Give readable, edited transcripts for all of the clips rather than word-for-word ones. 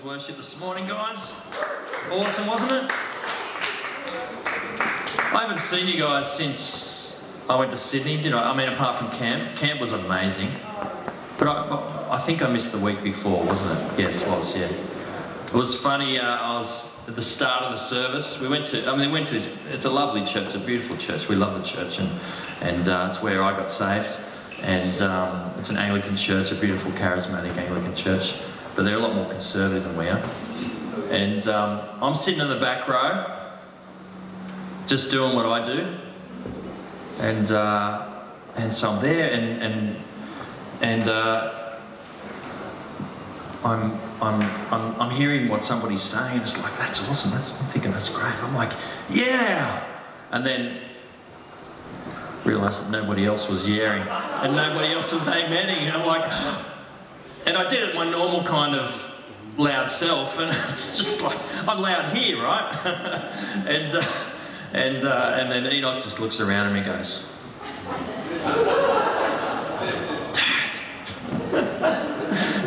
Children's Worship this morning, guys. Awesome, wasn't it? I haven't seen you guys since I went to Sydney, did I? I mean, apart from camp. Camp was amazing. But I think I missed the week before, wasn't it? Yes, it was, yeah. It was funny, I was at the start of the service. We went to this, it's a lovely church, a beautiful church. We love the church, and it's where I got saved. And it's an Anglican church, a beautiful charismatic Anglican church. But they're a lot more conservative than we are. And I'm sitting in the back row, just doing what I do. And so I'm there, and I'm hearing what somebody's saying. It's like, that's awesome. I'm thinking that's great. I'm like, yeah. And then realised that nobody else was yearing and nobody else was amening. And I'm like, and I did it my normal kind of loud self, and it's just like, I'm loud here, right? and then Enoch just looks around and he goes, Dad.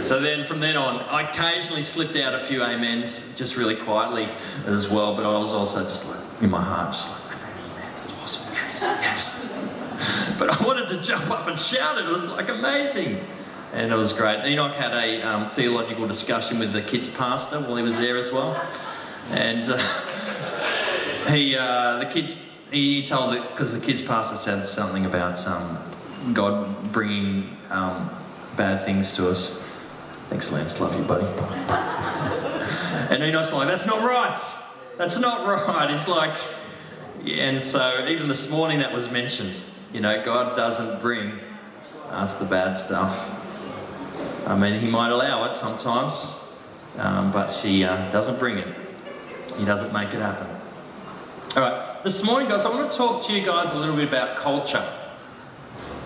So then from then on, I occasionally slipped out a few amens, just really quietly as well, but I was also just like, in my heart, just like, man, that's awesome, yes, yes. But I wanted to jump up and shout it. It was like amazing. And it was great. Enoch had a theological discussion with the kids' pastor while he was there as well. And he told it, because the kids' pastor said something about God bringing bad things to us. Thanks, Lance. Love you, buddy. And Enoch's like, that's not right. That's not right. He's like, yeah. And so even this morning that was mentioned. You know, God doesn't bring us the bad stuff. I mean, he might allow it sometimes, but he doesn't bring it. He doesn't make it happen. All right, this morning, guys, I want to talk to you guys a little bit about culture.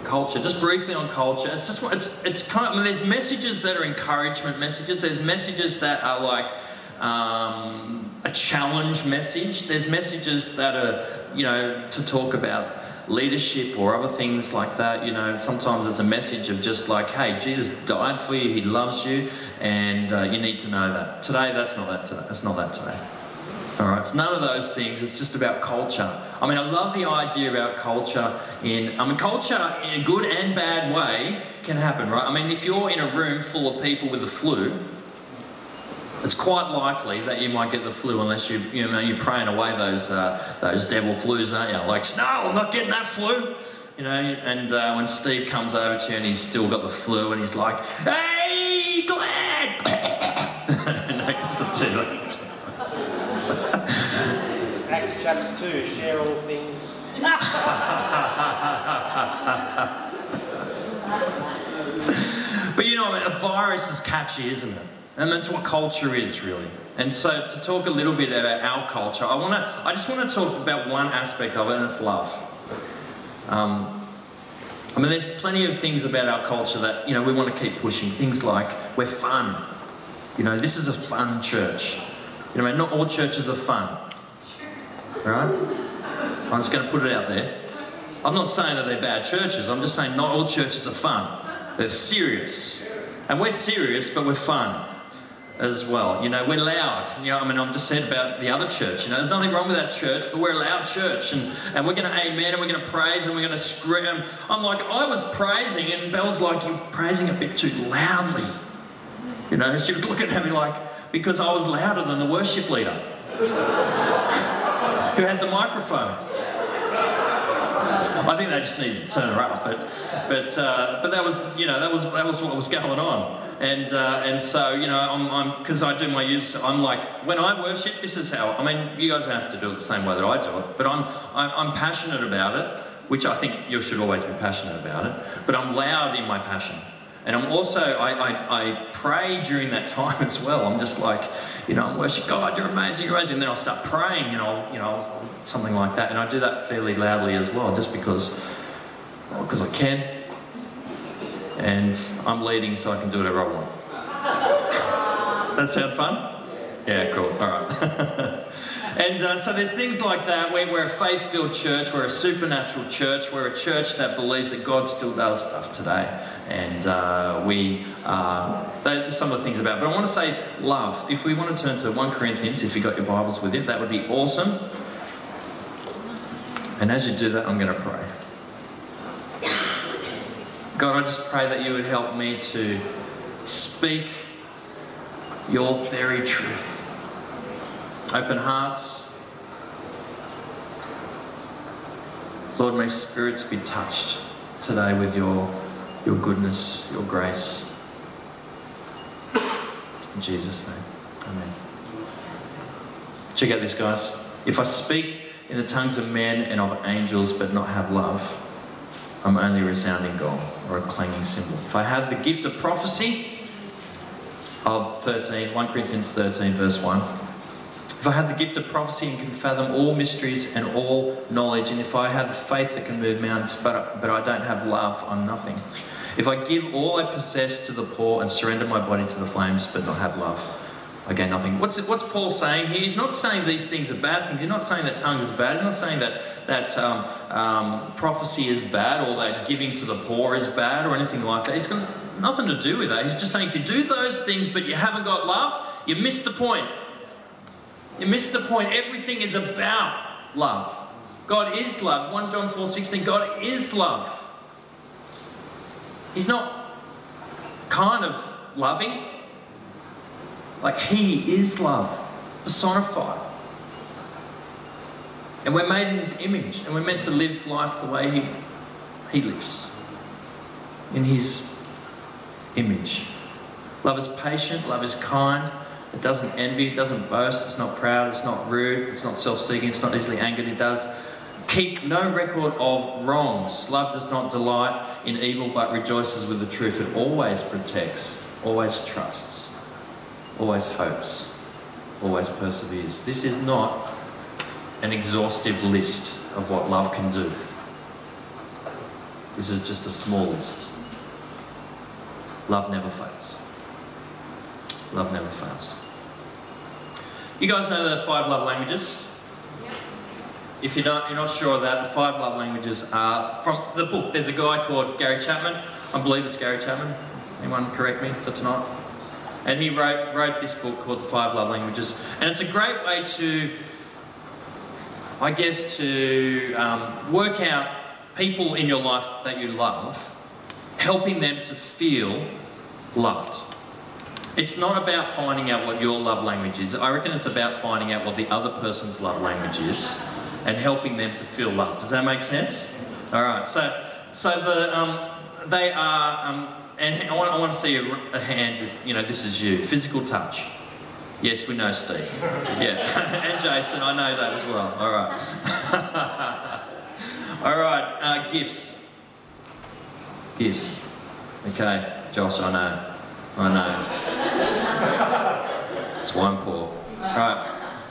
Culture, just briefly on culture. It's kind of, I mean, there's messages that are encouragement messages. There's messages that are like a challenge message. There's messages that are, you know, to talk about leadership or other things like that. You know, sometimes it's a message of just like, hey, Jesus died for you, he loves you, and you need to know that. Today, that's not that today. That's not that today. All right, it's none of those things. It's just about culture. I mean, I love the idea about culture culture in a good and bad way can happen, right? I mean, if you're in a room full of people with the flu, it's quite likely that you might get the flu unless you're praying away those devil flus, aren't you? Like, no, I'm not getting that flu. You know, and when Steve comes over to you and he's still got the flu and he's like, hey, Glad! No, it's too late. Acts chapter 2, share all things. But you know, a virus is catchy, isn't it? And that's what culture is, really. And so to talk a little bit about our culture, I just want to talk about one aspect of it, and it's love. I mean, there's plenty of things about our culture that, you know, we want to keep pushing. Things like, we're fun. You know, this is a fun church. You know, not all churches are fun. Right? I'm just going to put it out there. I'm not saying that they're bad churches. I'm just saying not all churches are fun. They're serious. And we're serious, but we're fun as well. You know, we're loud. You know, I mean, I've just said about the other church. You know, there's nothing wrong with that church, but we're a loud church. And we're going to amen, and we're going to praise, and we're going to scream. I'm like, I was praising, and Belle's like, you're praising a bit too loudly. You know, she was looking at me like, because I was louder than the worship leader who had the microphone. I think they just needed to turn her up, but that was, you know, that was what was going on, and so, you know, I'm because I do my use. I'm like, when I worship, this is how. I mean, you guys don't have to do it the same way that I do it, but I'm passionate about it, which I think you should always be passionate about it. But I'm loud in my passion. And I'm also, I pray during that time as well. I'm just like, you know, I'm worshiping God, you're amazing, you're amazing. And then I'll start praying, you know, something like that. And I do that fairly loudly as well, just because I can. And I'm leading, so I can do whatever I want. That sound fun? Yeah, cool, all right. And so there's things like that. We're a faith-filled church, we're a supernatural church, we're a church that believes that God still does stuff today. And there's some of the things about it. But I want to say love. If we want to turn to 1 Corinthians, if you've got your Bibles with you, that would be awesome. And as you do that, I'm going to pray. God, I just pray that you would help me to speak your very truth. Open hearts. Lord, may spirits be touched today with your goodness, your grace. In Jesus' name, amen. Check out this, guys. If I speak in the tongues of men and of angels but not have love, I'm only a resounding gong or a clanging cymbal. If I have the gift of prophecy of 1 Corinthians 13 verse 1, if I have the gift of prophecy and can fathom all mysteries and all knowledge, and if I have faith that can move mountains but I don't have love, I'm nothing. If I give all I possess to the poor and surrender my body to the flames but not have love, I gain nothing. What's Paul saying here? He's not saying these things are bad things. He's not saying that tongues is bad. He's not saying that prophecy is bad or that giving to the poor is bad or anything like that. He's got nothing to do with that. He's just saying if you do those things but you haven't got love, you've missed the point. You missed the point. Everything is about love. God is love. 1 John 4:16, God is love. He's not kind of loving. Like, he is love, personified. And we're made in his image, and we're meant to live life the way he lives. In his image. Love is patient, love is kind. It doesn't envy, it doesn't boast, it's not proud, it's not rude, it's not self-seeking, it's not easily angered. It does keep no record of wrongs. Love does not delight in evil but rejoices with the truth. It always protects, always trusts, always hopes, always perseveres. This is not an exhaustive list of what love can do. This is just a small list. Love never fails. Love never fails. You guys know the 5 love languages? Yep. If you're not sure of that, the 5 love languages are from the book. There's a guy called Gary Chapman. I believe it's Gary Chapman. Anyone correct me if it's not? And he wrote this book called The 5 Love Languages. And it's a great way to, I guess, to work out people in your life that you love, helping them to feel loved. It's not about finding out what your love language is. I reckon it's about finding out what the other person's love language is and helping them to feel loved. Does that make sense? All right. So they are, and I want to see your hands if this is you. Physical touch. Yes, we know Steve. Yeah, and Jason. I know that as well. All right. All right. Gifts. Gifts. Okay, Josh. I know. It's one poor. Right.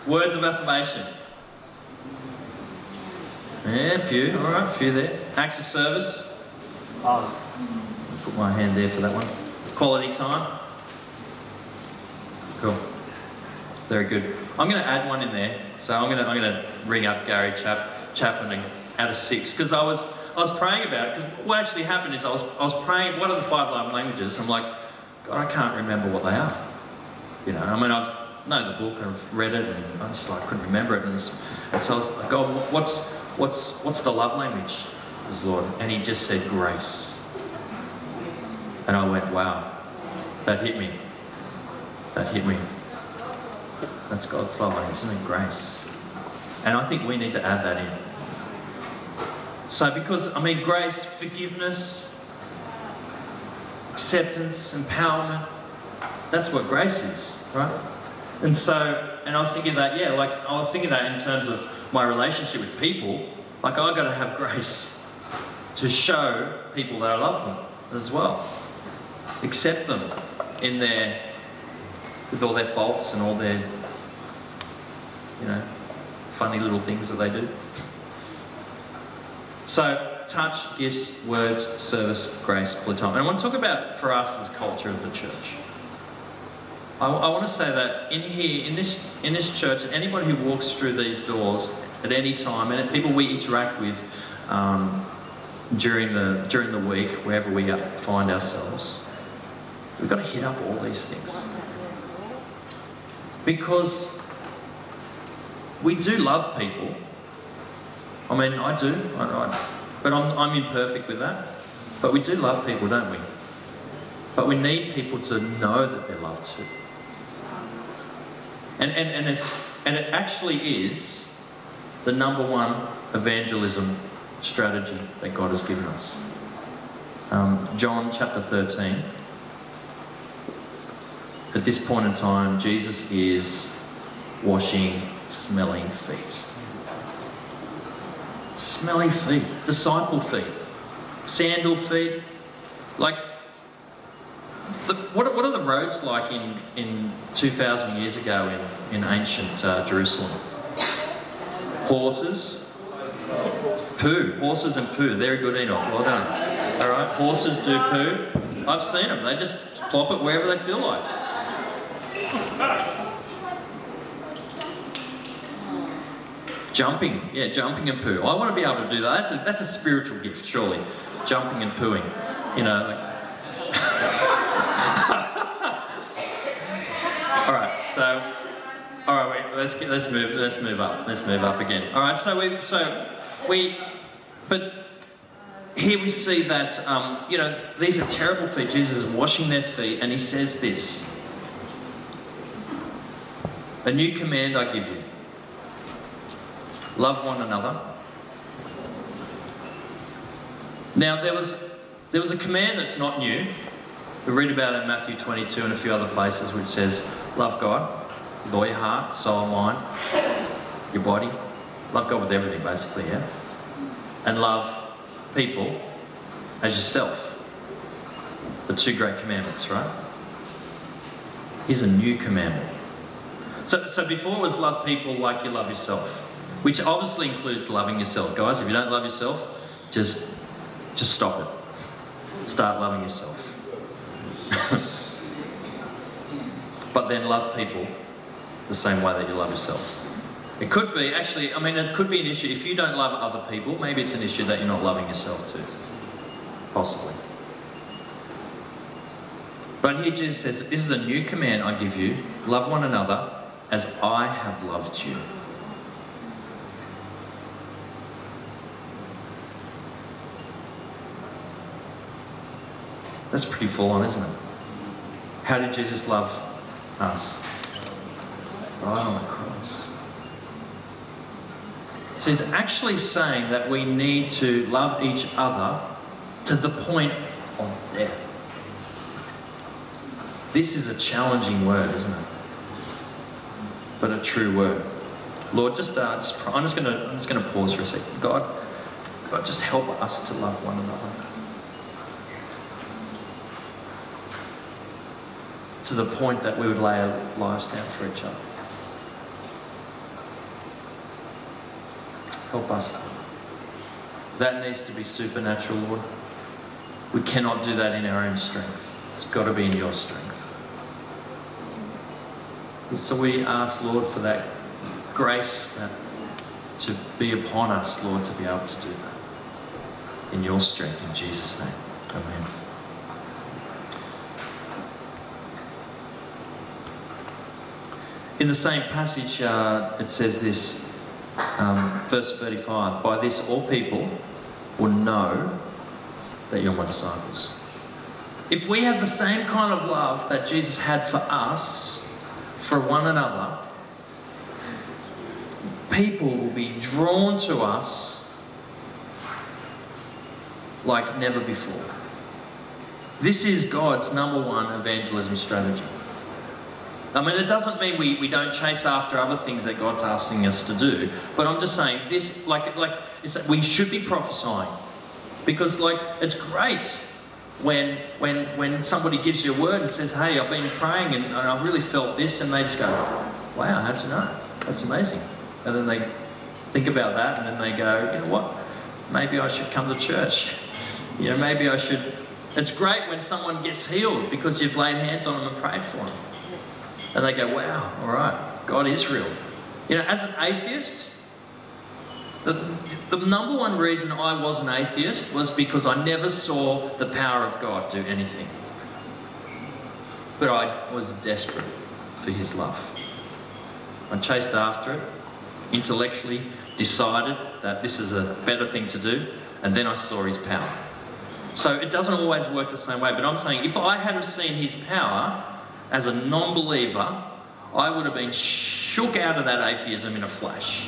Words of affirmation. Yeah, a few. All right, a few there. Acts of service. Put my hand there for that one. Quality time. Cool. Very good. I'm going to add one in there. So I'm going to ring up Gary Chapman and add a 6 because I was praying about it. Because what actually happened is I was praying. What are the 5 love languages? I'm like, God, I can't remember what they are. I mean, I've known the book, I've read it, and I just couldn't remember it. And so I was like, God, what's the love language? His Lord, and he just said grace. And I went, wow, that hit me. That hit me. That's God's love language, isn't it? Grace. And I think we need to add that in. So because, grace, forgiveness, acceptance, empowerment, that's what grace is, right? And I was thinking that, I was thinking that in terms of my relationship with people, I've got to have grace to show people that I love them as well. Accept them with all their faults and all their, funny little things that they do. So, touch, gifts, words, service, grace, quality time. And I want to talk about, for us, as culture of the church. I want to say that in this church, anybody who walks through these doors at any time, and people we interact with during the week, wherever we find ourselves, we've got to hit up all these things. Because we do love people. I mean, I do, but I'm imperfect with that. But we do love people, don't we? But we need people to know that they're loved too. And it actually is the number one evangelism strategy that God has given us. John chapter 13. At this point in time, Jesus is washing smelly feet. Smelly feet, disciple feet, sandal feet. Like, what are the roads like in 2,000 years ago in ancient Jerusalem? Horses, poo. Horses and poo. Very good, Enoch. Well done. All right, horses do poo. I've seen them. They just plop it wherever they feel like. Jumping, yeah, jumping and poo. I want to be able to do that. That's a spiritual gift, surely. Jumping and pooing, you know. Like... All right, so, all right, wait, let's move up again. All right, but here we see that you know, these are terrible feet. Jesus is washing their feet, and he says this: "A new command I give you. Love one another." Now, there was a command that's not new. We read about it in Matthew 22 and a few other places, which says, love God with all your heart, soul and mind, your body. Love God with everything, basically, yeah? And love people as yourself. The two great commandments, right? Here's a new commandment. So before it was love people like you love yourself, which obviously includes loving yourself. Guys, if you don't love yourself, just stop it. Start loving yourself. But then love people the same way that you love yourself. It could be, actually, I mean, it could be an issue. If you don't love other people, maybe it's an issue that you're not loving yourself too. Possibly. But here Jesus says, this is a new command I give you. Love one another as I have loved you. That's pretty full on, isn't it? How did Jesus love us? Died on the cross. So he's actually saying that we need to love each other to the point of death. This is a challenging word, isn't it? But a true word. Lord, I'm just going to pause for a second. God, just help us to love one another. To the point that we would lay our lives down for each other. Help us. That needs to be supernatural, Lord. We cannot do that in our own strength. It's got to be in your strength. So we ask, Lord, for that grace to be upon us, Lord, to be able to do that. In your strength, in Jesus' name. Amen. In the same passage, it says this, verse 35, by this all people will know that you're my disciples. If we have the same kind of love that Jesus had for us, for one another, people will be drawn to us like never before. This is God's number one evangelism strategy. I mean, it doesn't mean we don't chase after other things that God's asking us to do, but I'm just saying this, we should be prophesying, because it's great when somebody gives you a word and says, hey, I've been praying and I've really felt this, and they just go, wow, how'd you know? That's amazing. And then they think about that, and then they go, you know what? Maybe I should come to church. You know, maybe I should. It's great when someone gets healed because you've laid hands on them and prayed for them. And they go, wow, all right, God is real. You know, as an atheist, The number one reason I was an atheist was because I never saw the power of God do anything. But I was desperate for his love. I chased after it, intellectually decided that this is a better thing to do, and then I saw his power. So it doesn't always work the same way, but I'm saying if I had have seen his power as a non-believer, I would have been shook out of that atheism in a flash.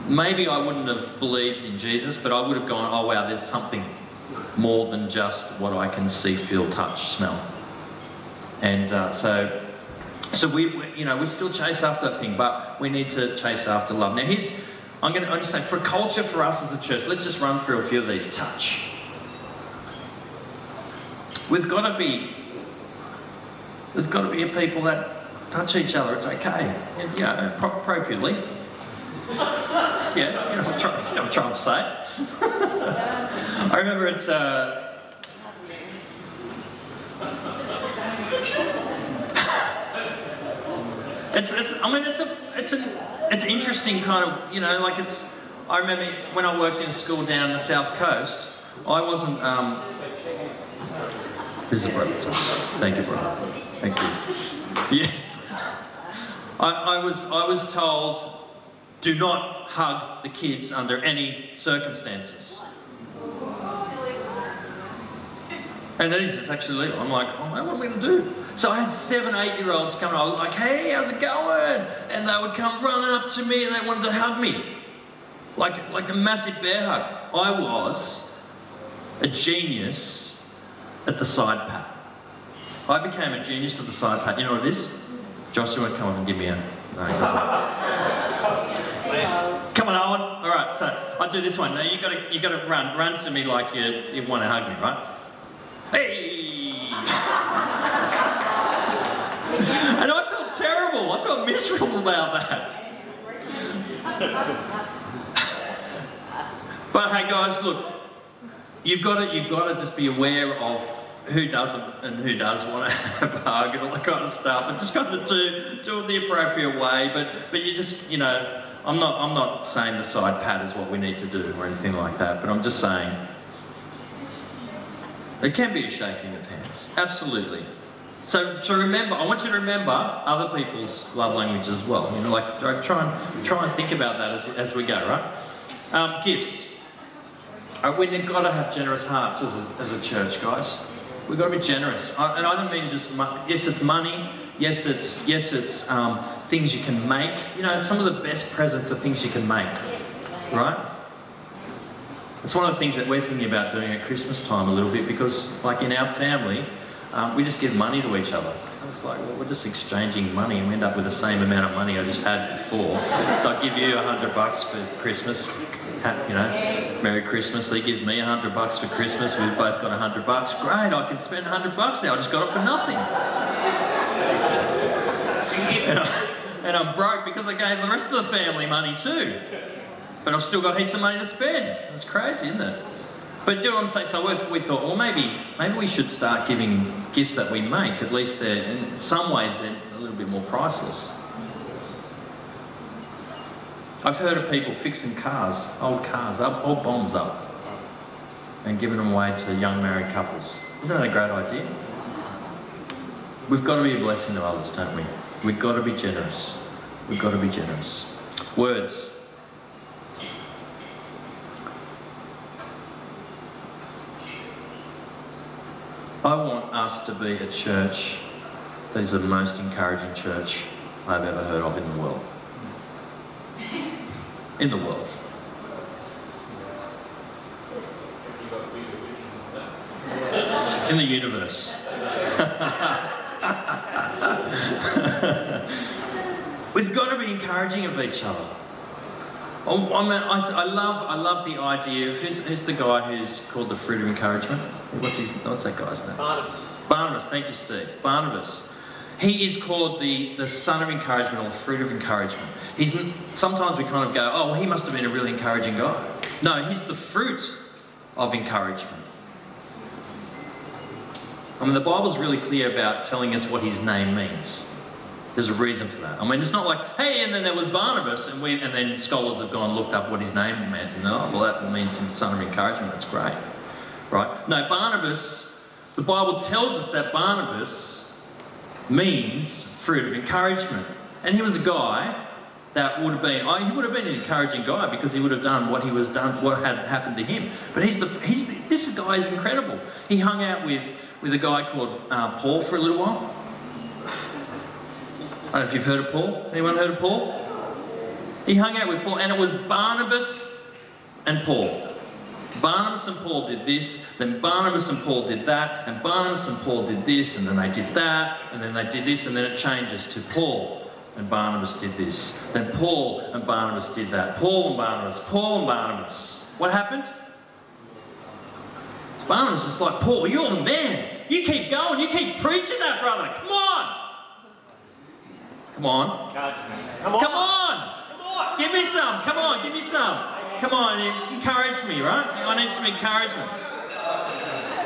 Maybe I wouldn't have believed in Jesus, but I would have gone, oh wow, there's something more than just what I can see, feel, touch, smell. And so we still chase after that thing, but we need to chase after love. Now I'm just saying, for a culture, for us as a church, let's just run through a few of these. Touch. There's got to be a people that touch each other. It's okay, appropriately. Yeah, I'm trying to say. I remember it's interesting kind of, I remember when I worked in a school down the South Coast, I wasn't, this is brother. Thank you, brother. Thank you. Yes. I was told, do not hug the kids under any circumstances. And it's actually legal. I'm like, oh, what am I going to do? So I had 7, 8-year-olds coming. I was like, hey, how's it going? And they would come running up to me and they wanted to hug me. Like a massive bear hug. I was a genius at the side pat. I became a genius at the side pat. You know what it is? Josh, you want to come on and give me a... No, he doesn't. Please. Come on, Owen. All right, so I'll do this one. Now you got to run to me like you want to hug me, right? Hey! And I felt terrible. I felt miserable about that. But hey, guys, look. You've got to just be aware of who doesn't and who does want to have a hug and all that kind of stuff, and just kind of do it the appropriate way. But you just, I'm not saying the side pat is what we need to do or anything like that. But I'm just saying it can be a shaking of hands, absolutely. So remember, I want you to remember other people's love language as well. Try and think about that as we go, right? Gifts. We've got to have generous hearts as a church, guys. We've got to be generous, and I don't mean just yes, it's money. Yes, it's things you can make. Some of the best presents are things you can make, right? It's one of the things that we're thinking about doing at Christmas time a little bit, because, like in our family, we just give money to each other. It's like, well, we're just exchanging money, and we end up with the same amount of money I just had before. So I give you $100 for Christmas. Merry Christmas. He gives me $100 for Christmas. We've both got $100. Great, I can spend $100 now. I just got it for nothing. And I'm broke because I gave the rest of the family money too. But I've still got heaps of money to spend. It's crazy, isn't it? But do you know what I'm saying? So we thought, well, maybe we should start giving gifts that we make. At least in some ways they're a little bit more priceless. I've heard of people fixing cars, old bombs up, and giving them away to young married couples. Isn't that a great idea? We've got to be a blessing to others, don't we? We've got to be generous. We've got to be generous. Words. I want us to be a church that is the most encouraging church I've ever heard of in the world. In the world. In the universe. We've got to be encouraging of each other. I love the idea of who's the guy who's called the fruit of encouragement? What's that guy's name? Barnabas. Barnabas, thank you, Steve. Barnabas. He is called the son of encouragement, or the fruit of encouragement. Sometimes we kind of go, oh, well, he must have been a really encouraging guy. No, he's the fruit of encouragement. I mean, the Bible's really clear about telling us what his name means. There's a reason for that. I mean, it's not like, hey, and then there was Barnabas, and then scholars have gone and looked up what his name meant, and well, that means son of encouragement. That's great, right? No, Barnabas. The Bible tells us that Barnabas means fruit of encouragement, and he was a guy that would have been. He would have been an encouraging guy because he would have done what had happened to him. But this guy is incredible. He hung out with a guy called Paul for a little while. I don't know if you've heard of Paul. Anyone heard of Paul? He hung out with Paul, and it was Barnabas and Paul. Barnabas and Paul did this, then Barnabas and Paul did that, and Barnabas and Paul did this, and then they did that, and then they did this, and then it changes to Paul and Barnabas did this. Then Paul and Barnabas did that. Paul and Barnabas, Paul and Barnabas. What happened? Barnabas is like, Paul, you're the man. You keep going, you keep preaching that, brother. Come on. Come on. Come on. Come on. Give me some. Come on, give me some. Come on, encourage me, right? I need some encouragement.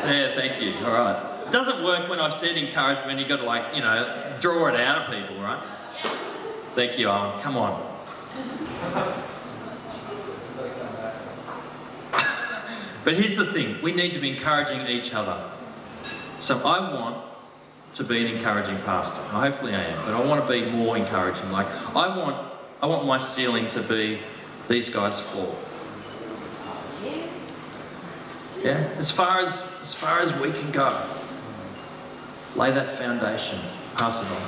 Yeah, thank you. All right. It doesn't work when I've said encouragement. You've got to, draw it out of people, right? Thank you, Owen. Come on. But here's the thing. We need to be encouraging each other. So I want to be an encouraging pastor. Hopefully I am, but I want to be more encouraging. Like I want my ceiling to be these guys' floor. Yeah, as far as we can go. Lay that foundation, pass it on.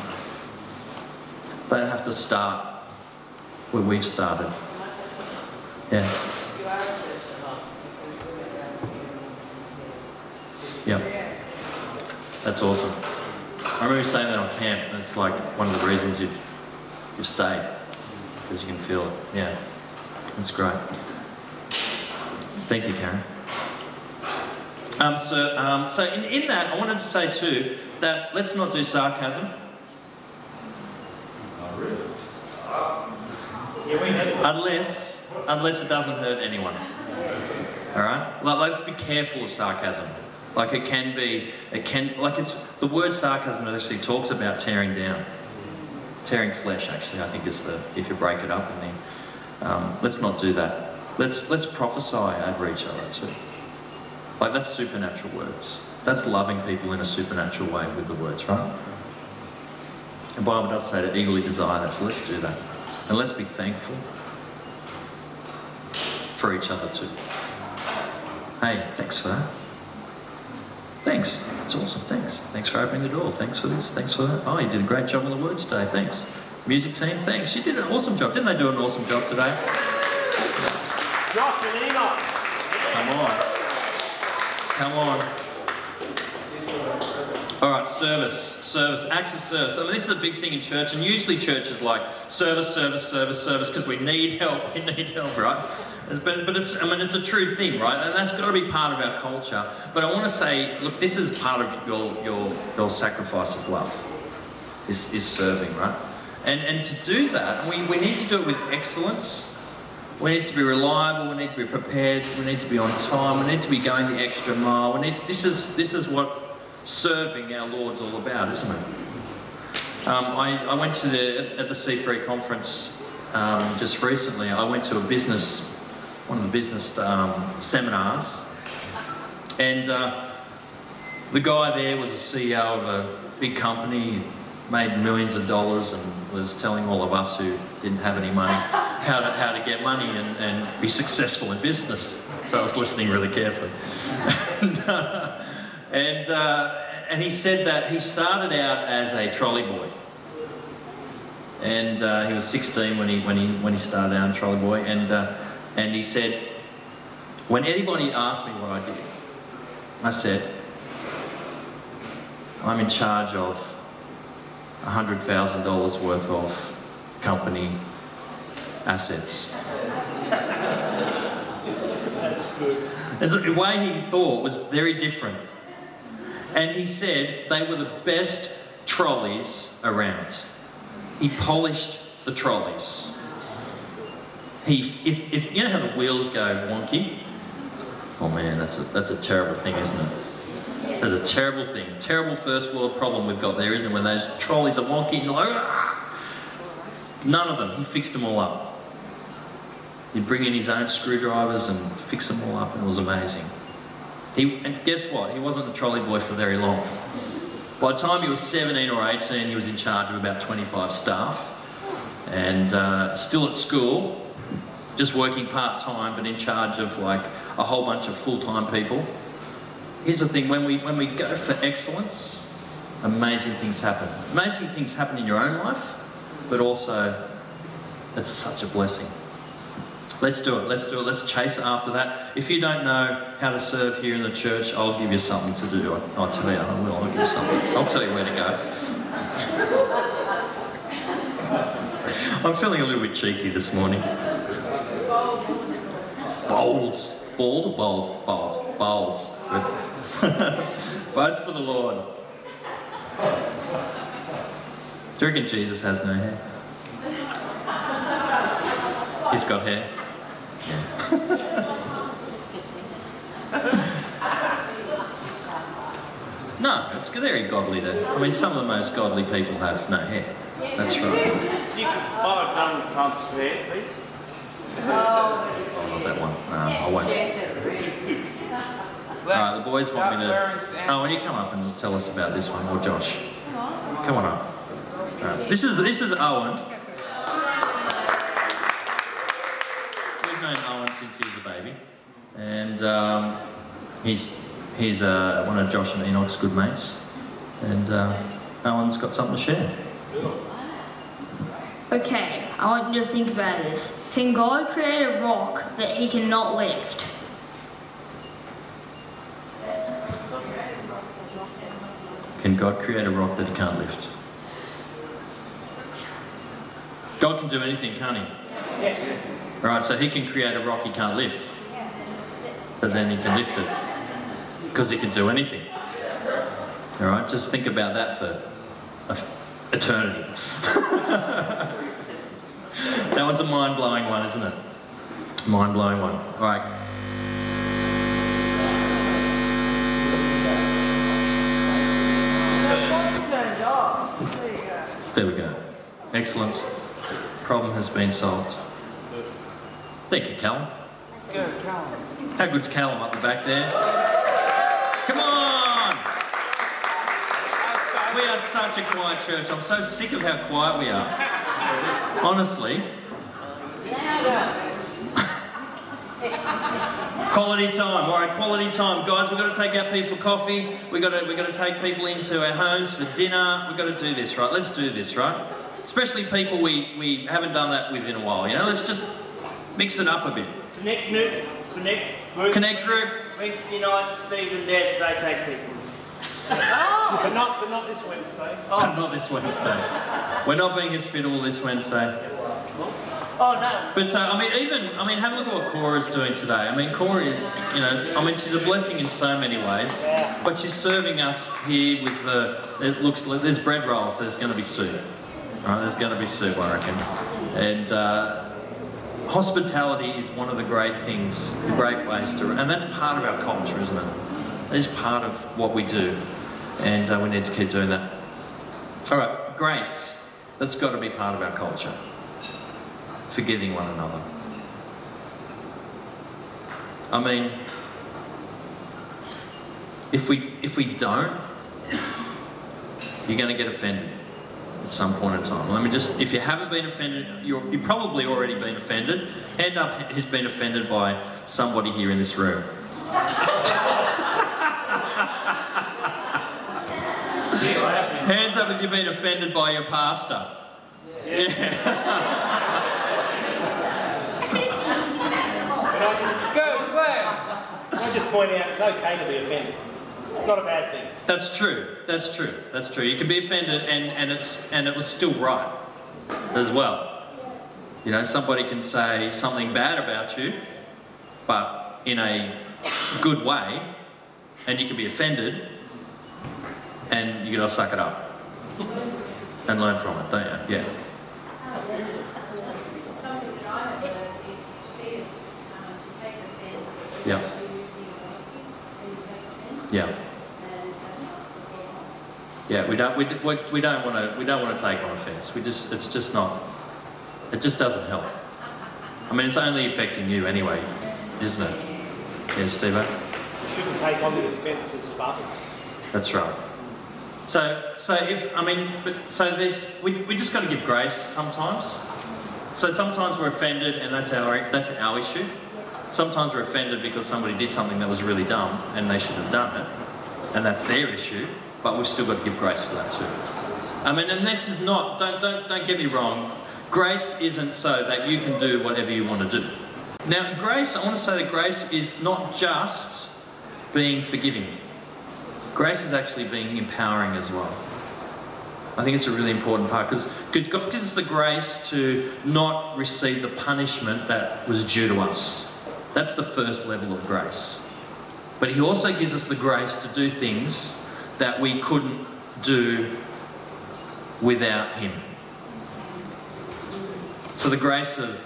They don't have to start where we've started. Yeah. Yeah. That's awesome. I remember saying that on camp, and it's like one of the reasons you've stayed, because you can feel it. Yeah, that's great. Thank you, Karen. So in that, I wanted to say too that let's not do sarcasm. Oh, really? Yeah, we have. Unless it doesn't hurt anyone. All right. Let's be careful of sarcasm. Like the word sarcasm actually talks about tearing down, tearing flesh. Actually, I think is if you break it up. And then let's not do that. Let's prophesy over each other too. Like that's supernatural words. That's loving people in a supernatural way with the words, right? The Bible does say to eagerly desire that, so let's do that, and let's be thankful for each other too. Hey, thanks for that. Thanks. It's awesome. Thanks. Thanks for opening the door. Thanks for this. Thanks for that. Oh, you did a great job on the words today. Thanks. Music team, thanks. You did an awesome job. Didn't they do an awesome job today? Josh and Enoch. Come on. Come on. All right, service, acts of service. I mean, this is a big thing in church, and usually church is like service, because we need help, right? But it's a true thing, right? And that's got to be part of our culture. But I want to say, look, this is part of your sacrifice of love, is serving, right? And to do that, we need to do it with excellence. We need to be reliable. We need to be prepared. We need to be on time. We need to be going the extra mile. This is what serving our Lord's all about, isn't it? I went to at the C3 conference just recently. I went to one of the business seminars, and the guy there was a CEO of a big company, made millions of dollars, and was telling all of us who didn't have any money how to get money and be successful in business. So I was listening really carefully. And he said that he started out as a trolley boy, and he was 16 when he started out a trolley boy, and he said, when anybody asked me what I did, I said, I'm in charge of $100,000 worth of company assets. That's good. The way he thought was very different. And he said they were the best trolleys around. He polished the trolleys. If you know how the wheels go wonky? Oh man, that's a terrible thing, isn't it? That's a terrible thing. Terrible first world problem we've got there, isn't it? When those trolleys are wonky and you're like, ah! None of them. He fixed them all up. He'd bring in his own screwdrivers and fix them all up, and it was amazing. And guess what? He wasn't the trolley boy for very long. By the time he was 17 or 18, he was in charge of about 25 staff, and still at school, just working part-time, but in charge of like a whole bunch of full-time people. Here's the thing, when we go for excellence, amazing things happen. Amazing things happen in your own life, but also it's such a blessing. Let's do it, let's do it, let's chase after that. If you don't know how to serve here in the church, I'll give you something to do. I'll tell you, I will, I'll give you something. I'll tell you where to go. I'm feeling a little bit cheeky this morning. Bowls. Bald or bold? Bold. Bowls. Both for the Lord. Do you reckon Jesus has no hair? He's got hair. No, it's very godly though. I mean, some of the most godly people have no hair. That's right. You can borrow Donald Trump's hair, please. Oh, not that one. No, I won't. Alright, the boys want me to... Oh, when you come up and tell us about this one, or Josh. Come on up. Right. This is Owen. We've known Owen since he was a baby. And he's one of Josh and Enoch's good mates. And Owen's got something to share. Okay, I want you to think about this. Can God create a rock that he cannot lift? Can God create a rock that he can't lift? God can do anything, can't he? Yes. Right, so he can create a rock he can't lift. But then he can lift it. Because he can do anything. Alright, just think about that for eternity. That one's a mind-blowing one, isn't it? Mind-blowing one. Alright. There we go. Excellent. Problem has been solved. Thank you, Callum. Go, Callum. How good's Callum up the back there? Come on! We are such a quiet church. I'm so sick of how quiet we are. Honestly. Quality time. All right, quality time, guys. We've got to take our people for coffee. We've got to take people into our homes for dinner. We've got to do this, right? Let's do this, right? Especially people we haven't done that with in a while. You know, let's just mix it up a bit. Connect group. Connect group. Wednesday night, Steve and Dad, they take people. But not this Wednesday. Oh. Not this Wednesday. We're not being hospitable this Wednesday. Oh no. But have a look at what Cora's doing today. I mean, Cora is, she's a blessing in so many ways. Yeah. But she's serving us here with there's bread rolls, there's going to be soup. Right, there's going to be soup, I reckon. And hospitality is one of the great things, the great ways to, and that's part of our culture, isn't it? It is part of what we do. And we need to keep doing that. All right, grace. That's got to be part of our culture. Forgiving one another. I mean, if we don't, you're going to get offended at some point in time. Let me just, if you haven't been offended, you've probably already been offended. Hand up who's been offended by somebody here in this room. Hands up if you've been offended by your pastor. Yeah. Go, Glenn! I'm just pointing out it's okay to be offended. It's not a bad thing. That's true. That's true. That's true. You can be offended and it was still right as well. You know, somebody can say something bad about you, but in a good way, and you can be offended, and you gotta suck it up and learn from it, don't you? Yeah. Something that I have learned is fear, to take offence. Yeah. Yeah. Yeah, we don't want to take on offence. It's just not It just doesn't help. I mean, it's only affecting you anyway, isn't it? Yeah, Steve-O? You shouldn't take on the offences of others. That's right. So we just got to give grace sometimes. So sometimes we're offended, and that's our issue. Sometimes we're offended because somebody did something that was really dumb, and they shouldn't have done it, and that's their issue. But we've still got to give grace for that too. I mean, and this is not. Don't get me wrong. Grace isn't so that you can do whatever you want to do. Now, grace. I want to say that grace is not just being forgiving. Grace is actually being empowering as well. I think it's a really important part because God gives us the grace to not receive the punishment that was due to us. That's the first level of grace. But He also gives us the grace to do things that we couldn't do without Him. So the grace of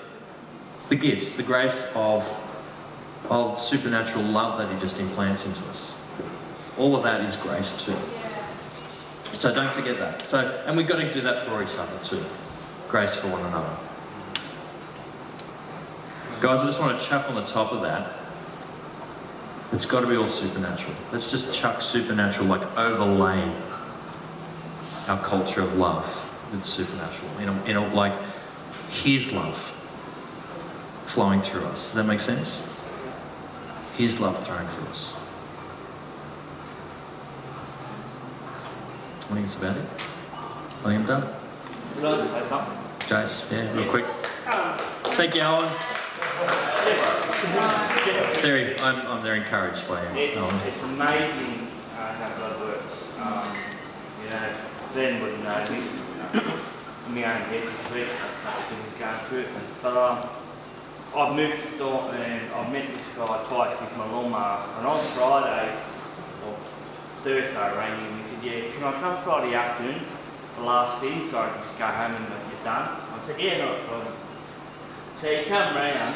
the gifts, the grace of supernatural love that He just implants into us. All of that is grace too. So don't forget that. And we've got to do that for each other too. Grace for one another. Guys, I just want to chuck on the top of that. It's got to be all supernatural. Let's just chuck supernatural, like overlay our culture of love with supernatural. Like His love flowing through us. Does that make sense? His love flowing through us. I think it's about it. I think I'm done. Would I say something? Jace, yeah, real quick. Thank you, Alan. Very, I'm very encouraged by you, Alan. It's amazing how God works. Ben would know this. My own head this week, I've been going through it. But I've moved to Thornton and I've met this guy twice. He's my lawnmower. And on Friday, or Thursday, I rang him and he said, yeah, can I come Friday afternoon, the last thing, so I can just go home and you're done? I said, yeah, not a problem. So he come round,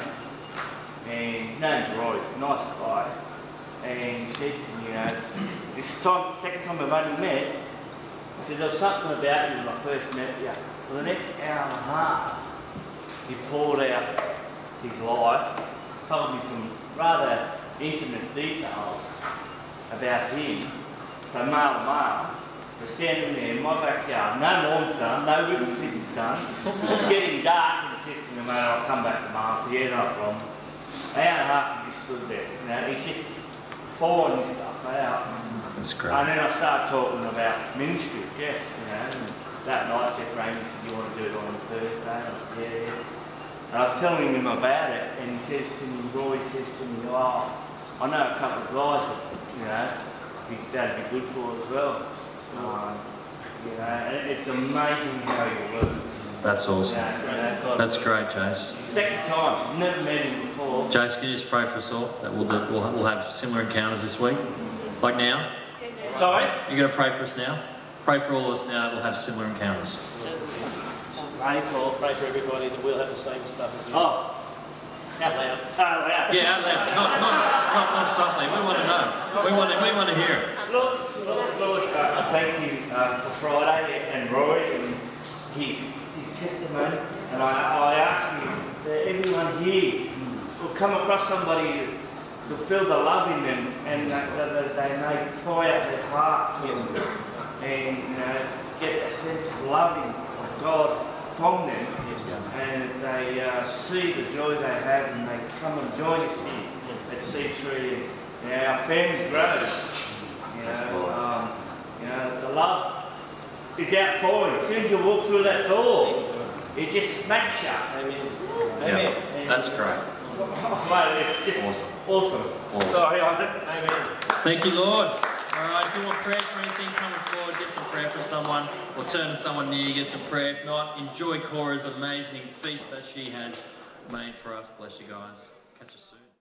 and his name's Roy, nice guy, and he said to me, this time, second time I've only met, he said, there was something about you when I first met you. For the next hour and a half, he poured out his life, told me some rather intimate details about him. So male to male, we're standing there in my backyard, no lawn's done, no river slipping's done. It's getting dark in the system, and mate, I'll come back tomorrow. I said, yeah, no problem. An hour and a half he just stood there, he's just pouring stuff out. That's great. And then I started talking about ministry, Jeff, and that night Jeff rang me and said, you want to do it on Thursday? I said, yeah. And I was telling him about it, and he says to me, Roy says to me, oh, I know a couple of guys that, that'd be good for as well. It's amazing how he works. That's awesome. That's great, Jace. Second time, never met him before. Jace, can you just pray for us all that we'll have similar encounters this week? Like now? Sorry? You're going to pray for us now? Pray for all of us now that we'll have similar encounters. Pray for everybody that we'll have the same stuff as you. Oh. Out loud. Out loud. Yeah, out loud. Not softly. We want to know. We want to hear it. Lord, I thank you for Friday and Roy and his testimony. And I ask you that everyone here will come across somebody who will feel the love in them and that they may pour out their heart to them and get a sense of loving of God from them. And they see the joy they have and they come and join us here at C3. Our family grows. The love is outpouring. As soon as you walk through that door, it just smacks you. Amen. Yeah, that's great. Mate, it's just awesome. Sorry, amen. Thank you, Lord. All right, if you want prayer for anything, come forward, get some prayer for someone, or turn to someone near you, get some prayer. If not, enjoy Cora's amazing feast that she has made for us. Bless you guys.